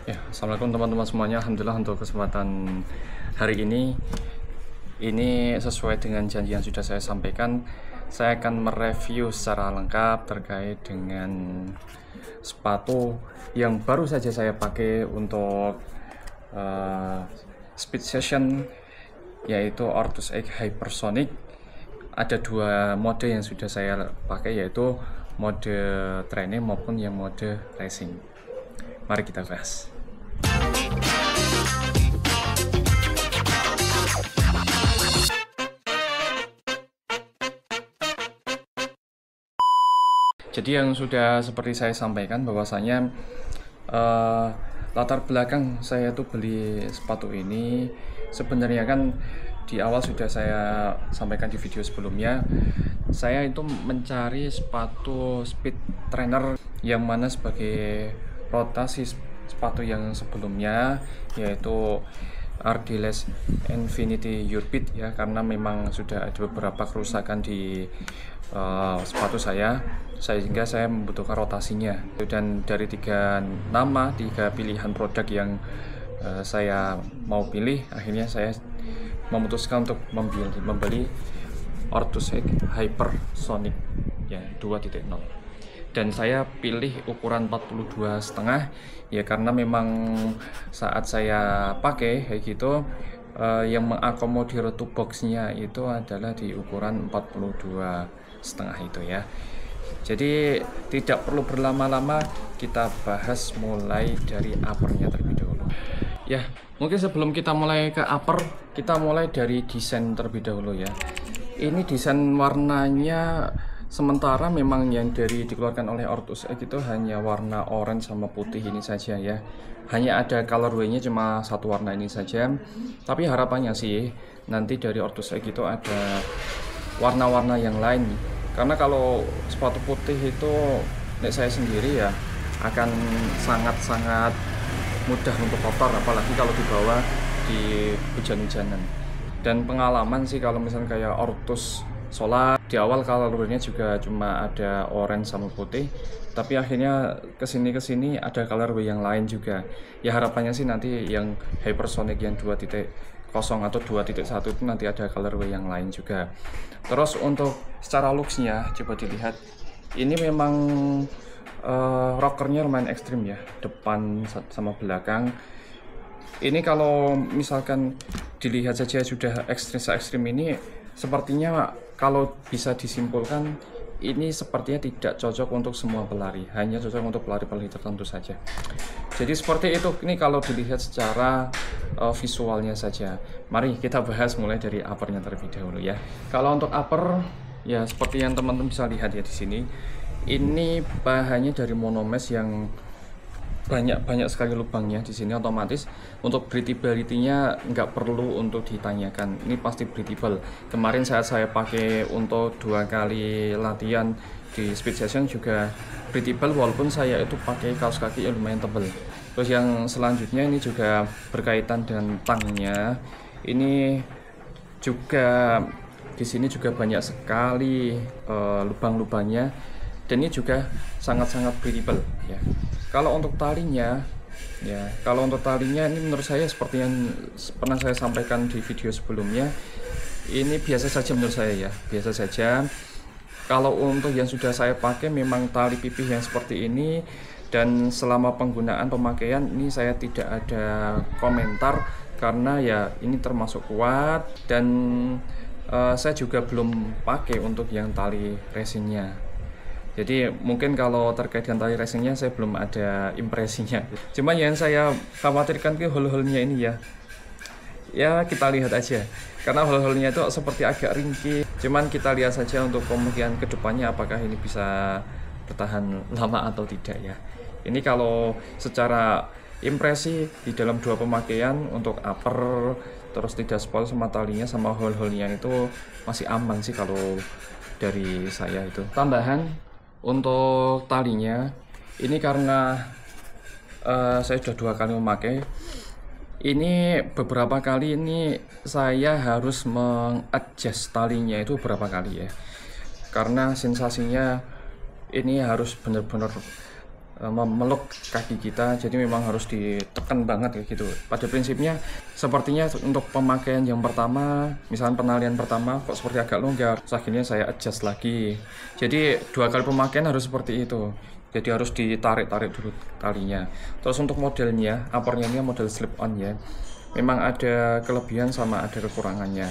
Ya, assalamualaikum teman-teman semuanya. Alhamdulillah untuk kesempatan hari ini sesuai dengan janji yang sudah saya sampaikan, saya akan mereview secara lengkap terkait dengan sepatu yang baru saja saya pakai untuk speed session, yaitu Ortus X Hypersonic. Ada dua mode yang sudah saya pakai, yaitu mode training maupun yang mode racing. Mari kita bahas. Jadi yang sudah seperti saya sampaikan bahwasanya latar belakang saya tuh beli sepatu ini sebenarnya kan di awal sudah saya sampaikan di video sebelumnya. Saya itu mencari sepatu speed trainer yang mana sebagai rotasi sepatu yang sebelumnya, yaitu Ardiles Infinity Urbit ya, karena memang sudah ada beberapa kerusakan di sepatu saya, sehingga saya membutuhkan rotasinya. Dan dari tiga pilihan produk yang saya mau pilih, akhirnya saya memutuskan untuk membeli Ortus X Hypersonic ya 2.0. Dan saya pilih ukuran 42,5 ya, karena memang saat saya pakai kayak gitu yang mengakomodir toe boxnya itu adalah di ukuran 42,5 itu ya. Jadi tidak perlu berlama-lama, kita bahas mulai dari uppernya terlebih dahulu. Ya, mungkin sebelum kita mulai ke upper, kita mulai dari desain terlebih dahulu ya. Ini desain warnanya sementara memang yang dikeluarkan oleh Ortus X itu hanya warna orange sama putih ini saja ya. Hanya ada colorway-nya cuma satu warna ini saja. Tapi harapannya sih nanti dari Ortus X itu ada warna-warna yang lain. Karena kalau sepatu putih itu saya sendiri ya akan sangat-sangat mudah untuk kotor, apalagi kalau dibawa di hujan-hujanan. Dan pengalaman sih kalau misalnya kayak Ortus Solar di awal colorway-nya juga cuma ada orange sama putih, tapi akhirnya kesini ada colorway yang lain juga. Ya harapannya sih nanti yang Hypersonic yang 2.0 atau 2.1 itu nanti ada colorway yang lain juga. Terus untuk secara looks-nya coba dilihat, ini memang rockernya lumayan ekstrim ya, depan sama belakang. Ini kalau misalkan dilihat saja sudah ekstrim ini, sepertinya kalau bisa disimpulkan ini sepertinya tidak cocok untuk semua pelari, hanya cocok untuk pelari-pelari tertentu saja. Jadi seperti itu. Ini kalau dilihat secara visualnya saja. Mari kita bahas mulai dari uppernya terlebih dahulu ya. Kalau untuk upper ya seperti yang teman-teman bisa lihat ya di sini, ini bahannya dari monomesh yang banyak sekali lubangnya di sini. Otomatis untuk breathability-nya nggak perlu untuk ditanyakan, ini pasti breathable. Kemarin saat saya pakai untuk 2 kali latihan di speed session juga breathable, walaupun saya itu pakai kaos kaki yang lumayan tebal. Terus yang selanjutnya ini juga berkaitan dengan tangnya, ini juga di sini juga banyak sekali lubang-lubangnya, dan ini juga sangat-sangat breathable ya. Kalau untuk talinya ini menurut saya seperti yang pernah saya sampaikan di video sebelumnya, ini biasa saja menurut saya ya, biasa saja. Kalau untuk yang sudah saya pakai memang tali pipih yang seperti ini, dan selama penggunaan pemakaian ini saya tidak ada komentar karena ya ini termasuk kuat, dan saya juga belum pakai untuk yang tali racingnya. Jadi mungkin kalau terkait dengan tali racingnya saya belum ada impresinya. Cuma yang saya khawatirkan ke hole-holenya ini ya. Ya kita lihat aja. Karena hole-holenya itu seperti agak ringkih. Cuman kita lihat saja untuk kemungkinan kedepannya apakah ini bisa bertahan lama atau tidak ya. Ini kalau secara impresi di dalam 2 pemakaian untuk upper, terus tidak spoil sama talinya sama hole-holenya itu masih aman sih kalau dari saya itu. Tambahan untuk talinya, ini karena saya sudah 2 kali memakai, ini beberapa kali ini saya harus mengadjust talinya itu beberapa kali ya, karena sensasinya ini harus benar-benar memeluk kaki kita, jadi memang harus ditekan banget kayak gitu. Pada prinsipnya sepertinya untuk pemakaian yang pertama, misalnya penalian pertama kok seperti agak longgar, terus akhirnya saya adjust lagi. Jadi 2 kali pemakaian harus seperti itu. Jadi harus ditarik-tarik dulu talinya. Terus untuk modelnya, uppernya ini model slip on ya. Memang ada kelebihan sama ada kekurangannya.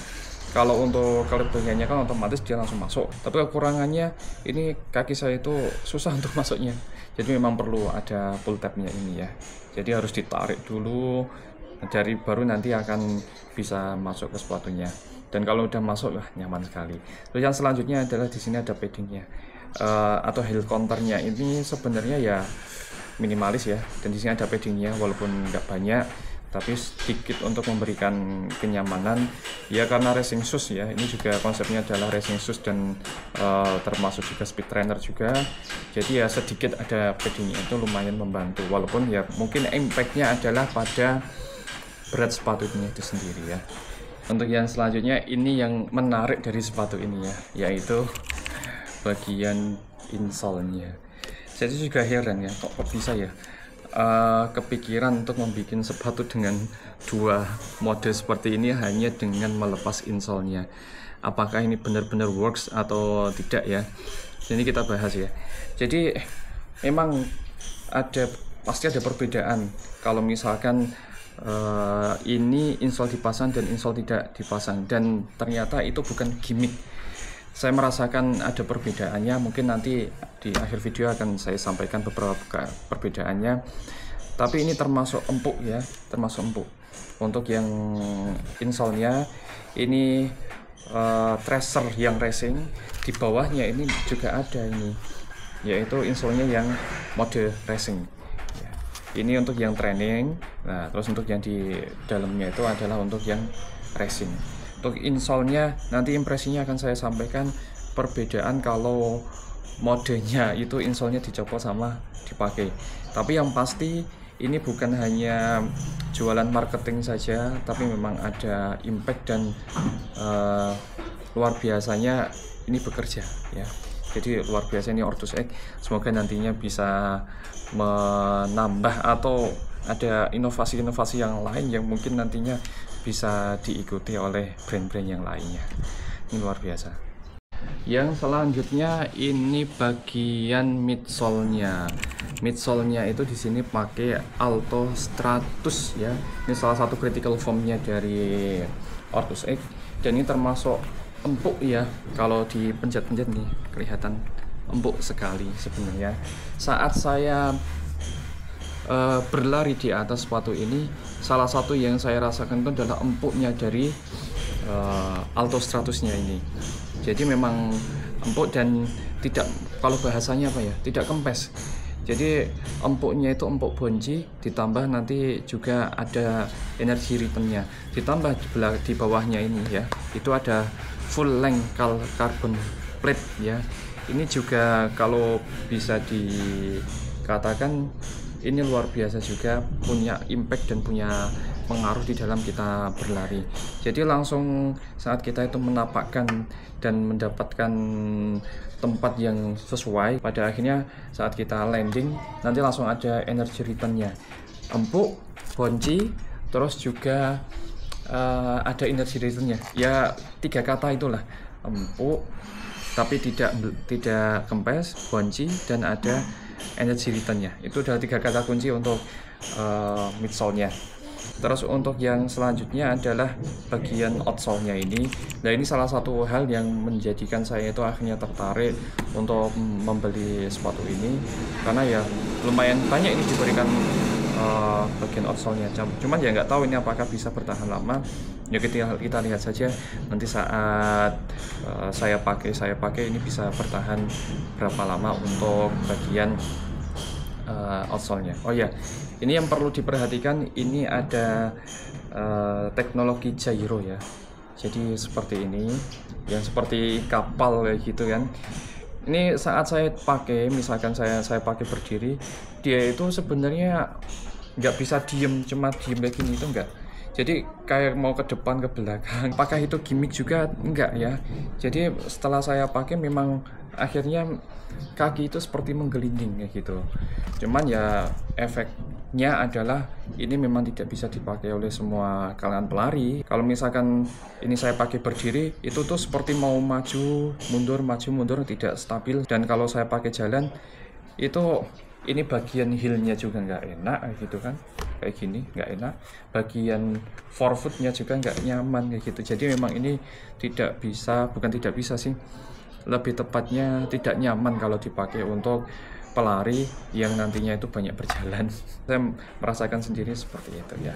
Kalau untuk kelebihannya kan otomatis dia langsung masuk. Tapi kekurangannya ini kaki saya itu susah untuk masuknya. Jadi memang perlu ada pull tabnya ini ya. Jadi harus ditarik dulu, dari baru nanti akan bisa masuk ke sepatunya. Dan kalau udah masuk, wah nyaman sekali. Terus yang selanjutnya adalah di sini ada paddingnya atau heel counternya. Ini sebenarnya ya minimalis ya. Dan di sini ada paddingnya walaupun nggak banyak, tapi sedikit untuk memberikan kenyamanan ya, karena racing shoes ya. Ini juga konsepnya adalah racing shoes dan termasuk juga speed trainer juga. Jadi ya sedikit ada paddingnya itu lumayan membantu, walaupun ya mungkin impactnya adalah pada berat sepatunya itu sendiri ya. Untuk yang selanjutnya ini yang menarik dari sepatu ini ya, yaitu bagian insole-nya. Saya juga heran ya, kok bisa ya kepikiran untuk membuat sepatu dengan 2 mode seperti ini hanya dengan melepas insole-nya. Apakah ini benar-benar works atau tidak ya? Jadi kita bahas ya. Jadi memang pasti ada perbedaan kalau misalkan ini insole dipasang dan insole tidak dipasang, dan ternyata itu bukan gimmick. Saya merasakan ada perbedaannya, mungkin nanti di akhir video akan saya sampaikan beberapa perbedaannya. Tapi ini termasuk empuk ya, termasuk empuk. Untuk yang insole-nya ini tracer yang racing, di bawahnya ini juga ada ini, yaitu insole-nya yang mode racing. Ini untuk yang training. Nah, terus untuk yang di dalamnya itu adalah untuk yang racing. Untuk insole-nya nanti impresinya akan saya sampaikan perbedaan kalau modenya itu insole-nya dicopot sama dipakai. Tapi yang pasti ini bukan hanya jualan marketing saja, tapi memang ada impact dan luar biasanya ini bekerja ya. Jadi luar biasa ini Ortus X. Semoga nantinya bisa menambah atau ada inovasi-inovasi yang lain yang mungkin nantinya bisa diikuti oleh brand-brand yang lainnya. Ini luar biasa. Yang selanjutnya ini bagian midsole-nya. Midsole-nya itu di sini pakai Alto Stratus ya. Ini salah satu critical foam-nya dari Ortus X, dan ini termasuk empuk ya. Kalau dipencet-pencet nih kelihatan empuk sekali sebenarnya. Saat saya berlari di atas sepatu ini, salah satu yang saya rasakan itu adalah empuknya dari Alto Stratusnya ini. Jadi memang empuk dan tidak, kalau bahasanya apa ya, tidak kempes. Jadi empuknya itu empuk bonci, ditambah nanti juga ada energi returnnya, ditambah di bawahnya ini ya, itu ada full length carbon plate ya. Ini juga kalau bisa dikatakan ini luar biasa juga, punya impact dan punya pengaruh di dalam kita berlari. Jadi langsung saat kita itu menapakkan dan mendapatkan tempat yang sesuai, pada akhirnya saat kita landing nanti langsung ada energy returnnya, empuk, bonci, terus juga ada energy returnnya ya. 3 kata itulah, empuk tapi tidak kempes, bonci, dan ada energy returnnya. Itu adalah 3 kata kunci untuk midsole-nya. Terus untuk yang selanjutnya adalah bagian outsole-nya ini. Nah, ini salah satu hal yang menjadikan saya itu akhirnya tertarik untuk membeli sepatu ini, karena ya lumayan banyak ini diberikan bagian outsole-nya. Cuman ya nggak tahu ini apakah bisa bertahan lama. Ya kita lihat saja nanti saat saya pakai ini bisa bertahan berapa lama untuk bagian outsole-nya. Oh ya, ini yang perlu diperhatikan, ini ada teknologi gyro ya. Jadi seperti ini, yang seperti kapal kayak gitu kan. Ini saat saya pakai, misalkan saya pakai berdiri, dia itu sebenarnya nggak bisa cuma diem kayak gini, itu enggak. Jadi kayak mau ke depan ke belakang. Apakah itu gimmick juga? Enggak ya. Jadi setelah saya pakai memang akhirnya kaki itu seperti menggelinding kayak gitu. Cuman ya efeknya adalah ini memang tidak bisa dipakai oleh semua kalangan pelari. Kalau misalkan ini saya pakai berdiri, itu tuh seperti mau maju mundur, tidak stabil. Dan kalau saya pakai jalan, itu ini bagian heelnya juga nggak enak gitu kan, kayak gini nggak enak, bagian forefootnya juga nggak nyaman kayak gitu. Jadi memang ini tidak bisa, bukan tidak bisa sih, lebih tepatnya tidak nyaman kalau dipakai untuk pelari yang nantinya itu banyak berjalan. Saya merasakan sendiri seperti itu ya.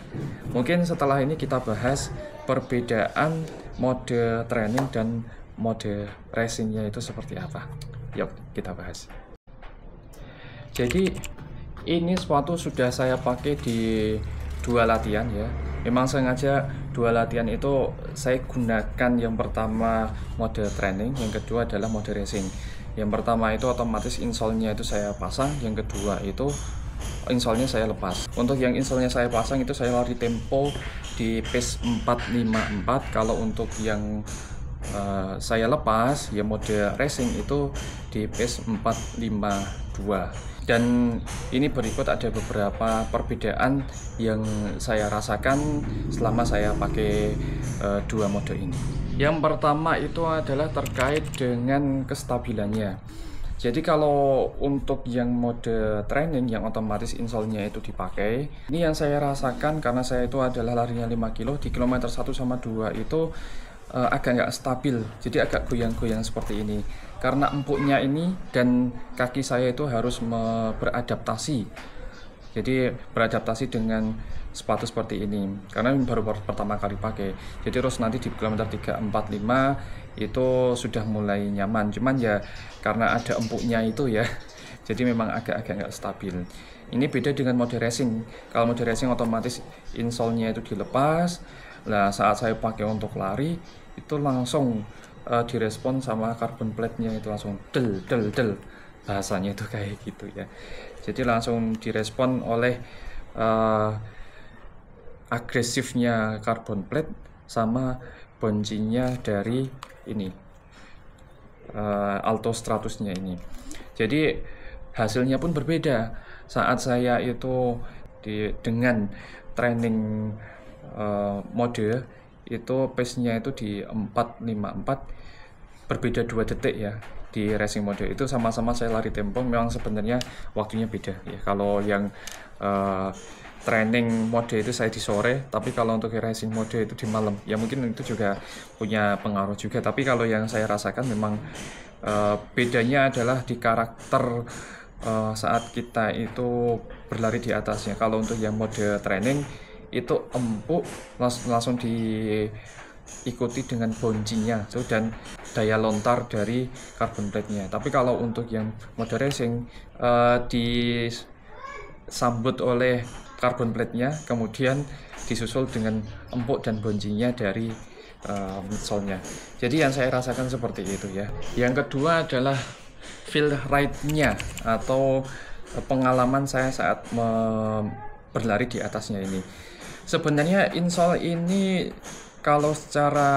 Mungkin setelah ini kita bahas perbedaan mode training dan mode racingnya itu seperti apa. Yuk kita bahas. Jadi ini suatu sudah saya pakai di 2 latihan ya. Memang sengaja 2 latihan itu saya gunakan, yang pertama mode training, yang kedua adalah mode racing. Yang pertama itu otomatis insole-nya itu saya pasang, yang kedua itu insole-nya saya lepas. Untuk yang insole-nya saya pasang itu saya lari tempo di pace 454. Kalau untuk yang saya lepas ya mode racing itu di pace 452. Dan ini berikut ada beberapa perbedaan yang saya rasakan selama saya pakai 2 mode ini. Yang pertama itu adalah terkait dengan kestabilannya. Jadi kalau untuk yang mode training yang otomatis insole-nya itu dipakai, ini yang saya rasakan karena saya itu adalah larinya 5 kilo, di kilometer 1 sama 2 itu agak nggak stabil, jadi agak goyang-goyang seperti ini. Karena empuknya ini dan kaki saya itu harus beradaptasi. Jadi beradaptasi dengan sepatu seperti ini. Karena ini baru pertama kali pakai. Jadi terus nanti di kilometer 3, 4, 5 itu sudah mulai nyaman. Cuman ya karena ada empuknya itu ya, jadi memang agak-agak nggak stabil. Ini beda dengan mode racing. Kalau mode racing otomatis insole-nya itu dilepas. Nah saat saya pakai untuk lari itu langsung direspon sama carbon plate-nya, itu langsung del bahasanya itu kayak gitu ya. Jadi langsung direspon oleh agresifnya carbon plate sama bouncing-nya dari ini Alto Stratusnya ini. Jadi hasilnya pun berbeda. Saat saya itu dengan training mode itu pace-nya itu di 454, berbeda 2 detik ya. Di racing mode itu sama-sama saya lari tempo, memang sebenarnya waktunya beda ya. Kalau yang training mode itu saya di sore, tapi kalau untuk racing mode itu di malam. Ya mungkin itu juga punya pengaruh juga, tapi kalau yang saya rasakan memang bedanya adalah di karakter saat kita itu berlari di atasnya. Kalau untuk yang mode training itu empuk, langsung diikuti dengan bouncing-nya dan daya lontar dari carbon plate-nya. Tapi kalau untuk yang mode racing disambut oleh carbon plate-nya, kemudian disusul dengan empuk dan bouncing-nya dari midsole-nya. Jadi yang saya rasakan seperti itu ya. Yang kedua adalah feel ride-nya atau pengalaman saya saat berlari di atasnya ini. Sebenarnya insole ini kalau secara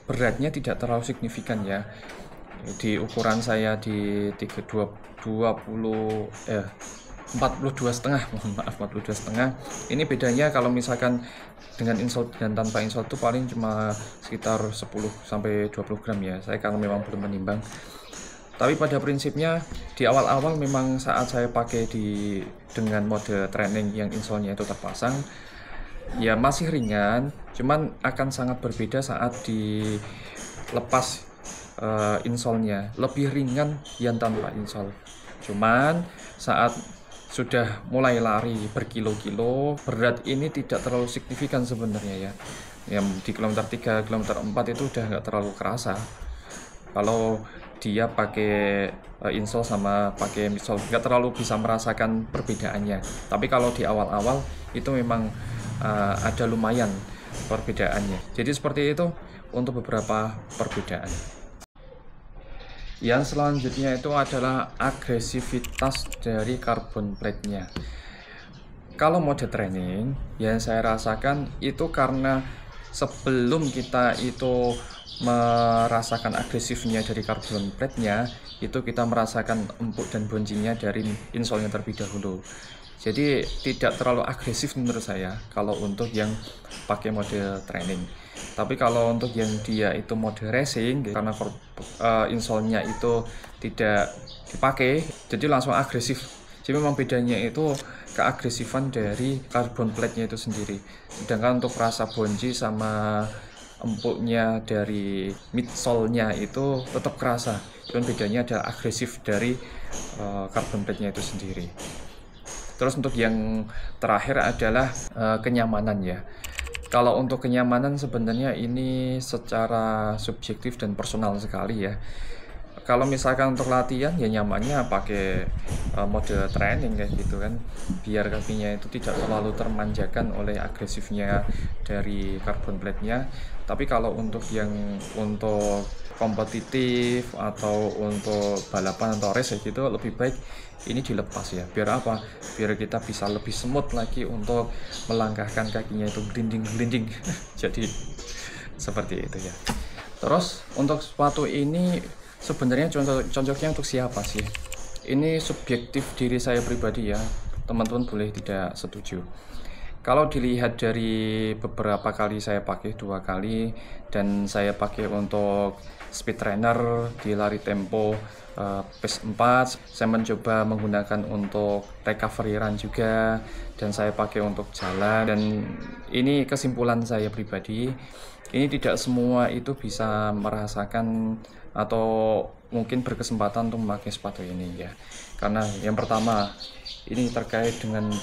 beratnya tidak terlalu signifikan ya. Di ukuran saya di 42,5, mohon maaf, 42,5. Ini bedanya kalau misalkan dengan insole dan tanpa insole itu paling cuma sekitar 10 sampai 20 gram ya. Saya karena memang belum menimbang. Tapi pada prinsipnya di awal-awal memang saat saya pakai dengan mode training yang insole-nya itu terpasang, ya masih ringan, cuman akan sangat berbeda saat dilepas insole-nya. Lebih ringan yang tanpa insole. Cuman saat sudah mulai lari berkilo-kilo, berat ini tidak terlalu signifikan sebenarnya ya. Yang di kilometer 3, kilometer 4 itu udah nggak terlalu kerasa. Kalau dia pakai insole sama pakai midsole, nggak terlalu bisa merasakan perbedaannya. Tapi kalau di awal-awal itu memang ada lumayan perbedaannya. Jadi seperti itu untuk beberapa perbedaan. Yang selanjutnya itu adalah agresivitas dari carbon plate-nya. Kalau mode training yang saya rasakan itu karena sebelum kita itu merasakan agresifnya dari carbon plate-nya, itu kita merasakan empuk dan bouncing-nya dari insole-nya terlebih dahulu. Jadi tidak terlalu agresif menurut saya kalau untuk yang pakai mode training. Tapi kalau untuk yang dia itu mode racing, karena insole-nya itu tidak dipakai, jadi langsung agresif. Jadi memang bedanya itu keagresifan dari carbon plate-nya itu sendiri. Sedangkan untuk rasa bouncy sama empuknya dari midsole-nya itu tetap kerasa. Dan bedanya adalah agresif dari carbon plate-nya itu sendiri. Terus untuk yang terakhir adalah kenyamanan ya. Kalau untuk kenyamanan sebenarnya ini secara subjektif dan personal sekali ya. Kalau misalkan untuk latihan ya nyamannya pakai mode training kayak gitu kan, biar kakinya itu tidak terlalu termanjakan oleh agresifnya dari carbon plate-nya. Tapi kalau untuk yang untuk kompetitif atau untuk balapan atau race gitu lebih baik ini dilepas ya. Biar apa? Biar kita bisa lebih smooth lagi untuk melangkahkan kakinya itu glinding-glinding. Jadi seperti itu ya. Terus untuk sepatu ini sebenarnya cocoknya untuk siapa sih? Ini subjektif diri saya pribadi ya. Teman-teman boleh tidak setuju. Kalau dilihat dari beberapa kali saya pakai, 2 kali, dan saya pakai untuk speed trainer di lari tempo pace 4, saya mencoba menggunakan untuk recovery run juga, dan saya pakai untuk jalan. Dan ini kesimpulan saya pribadi, ini tidak semua itu bisa merasakan atau mungkin berkesempatan untuk memakai sepatu ini ya. Karena yang pertama, ini terkait dengan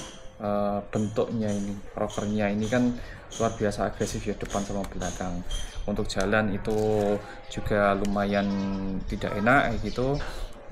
bentuknya, ini rokernya ini kan luar biasa agresif ya, depan sama belakang. Untuk jalan itu juga lumayan tidak enak gitu.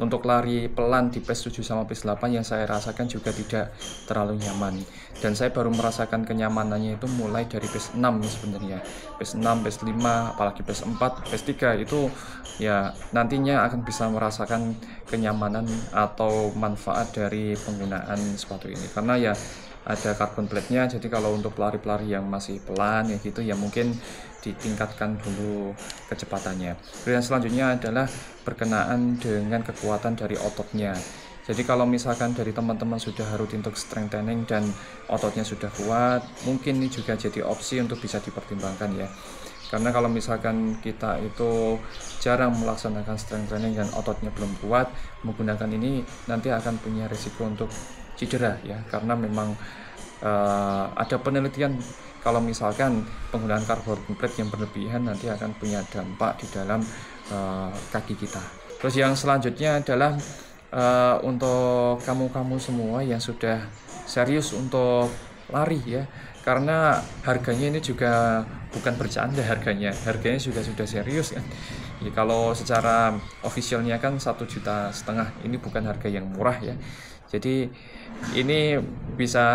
Untuk lari pelan di pace 7 sama pace 8 yang saya rasakan juga tidak terlalu nyaman. Dan saya baru merasakan kenyamanannya itu mulai dari pace 6 sebenarnya. Pace 6, pace 5, apalagi pace 4, pace 3 itu ya nantinya akan bisa merasakan kenyamanan atau manfaat dari penggunaan sepatu ini. Karena ya ada carbon plate-nya, jadi kalau untuk pelari-pelari yang masih pelan ya gitu ya mungkin ditingkatkan dulu kecepatannya. Kemudian selanjutnya adalah berkenaan dengan kekuatan dari ototnya. Jadi kalau misalkan dari teman-teman sudah rutin untuk strength training dan ototnya sudah kuat, mungkin ini juga jadi opsi untuk bisa dipertimbangkan ya. Karena kalau misalkan kita itu jarang melaksanakan strength training dan ototnya belum kuat, menggunakan ini nanti akan punya risiko untuk cedera ya. Karena memang ada penelitian kalau misalkan penggunaan carbon plate yang berlebihan nanti akan punya dampak di dalam kaki kita. Terus yang selanjutnya adalah untuk kamu-kamu semua yang sudah serius untuk lari ya. Karena harganya ini juga bukan bercanda, harganya juga sudah serius kan. Ya, kalau secara officialnya kan 1,5 juta, ini bukan harga yang murah ya. Jadi ini bisa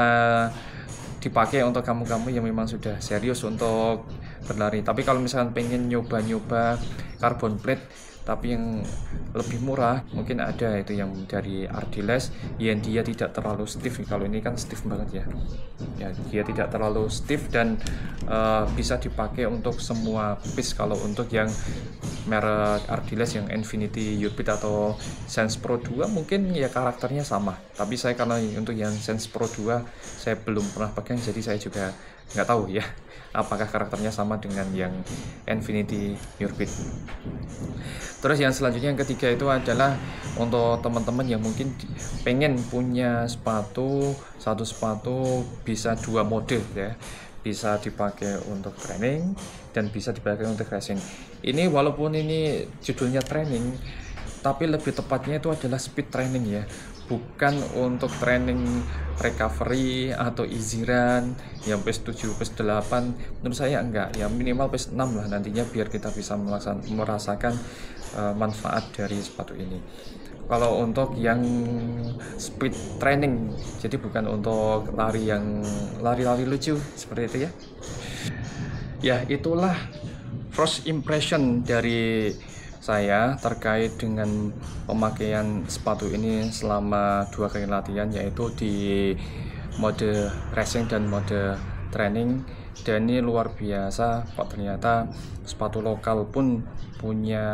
dipakai untuk kamu-kamu yang memang sudah serius untuk berlari. Tapi kalau misalkan pengen nyoba-nyoba carbon plate tapi yang lebih murah, mungkin ada itu yang dari Ardiles yang dia tidak terlalu stiff. Kalau ini kan stiff banget ya. Ya, dia tidak terlalu stiff dan bisa dipakai untuk semua piece. Kalau untuk yang merek Ardiles yang Infinity Urbit atau Sense Pro 2 mungkin ya karakternya sama. Tapi saya karena untuk yang Sense Pro 2 saya belum pernah pegang, jadi saya juga nggak tahu ya apakah karakternya sama dengan yang Infinity Urbit. Terus yang selanjutnya yang ketiga itu adalah untuk teman-teman yang mungkin pengen punya satu sepatu bisa 2 mode ya. Bisa dipakai untuk training dan bisa dipakai untuk racing. Ini walaupun ini judulnya training, tapi lebih tepatnya itu adalah speed training ya. Bukan untuk training recovery atau easy run yang pace 7, pace 8. Menurut saya enggak, ya minimal pace 6 lah nantinya biar kita bisa merasakan manfaat dari sepatu ini. Kalau untuk yang speed training, jadi bukan untuk lari lucu seperti itu ya. Ya, itulah first impression dari saya terkait dengan pemakaian sepatu ini selama 2 kali latihan, yaitu di mode racing dan mode training, dan ini luar biasa kok, ternyata sepatu lokal pun punya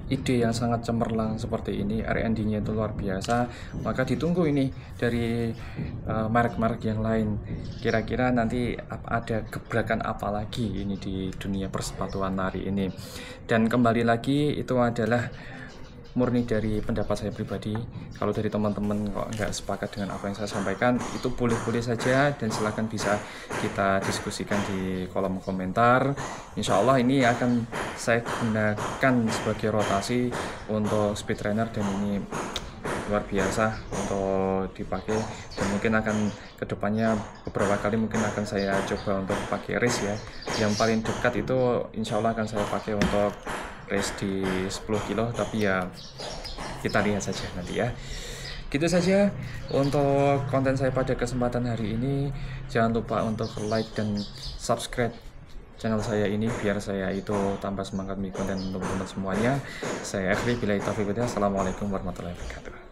ide yang sangat cemerlang seperti ini. R&D-nya itu luar biasa. Maka ditunggu ini dari merek-merek yang lain. Kira-kira nanti ada gebrakan apa lagi ini di dunia persepatuan lari ini. Dan kembali lagi, itu adalah murni dari pendapat saya pribadi. Kalau dari teman-teman kok nggak sepakat dengan apa yang saya sampaikan, itu boleh-boleh saja, dan silahkan bisa kita diskusikan di kolom komentar. Insya Allah ini akan saya gunakan sebagai rotasi untuk speed trainer, dan ini luar biasa untuk dipakai, dan mungkin akan kedepannya beberapa kali mungkin akan saya coba untuk pakai race ya. Yang paling dekat itu insya Allah akan saya pakai untuk race di 10 kilo, tapi ya kita lihat saja nanti ya. Gitu saja untuk konten saya pada kesempatan hari ini. Jangan lupa untuk like dan subscribe channel saya ini biar saya itu tambah semangat bikin konten untuk teman-teman semuanya. Saya akhiri, bila taufiq hidayah. Assalamualaikum warahmatullahi wabarakatuh.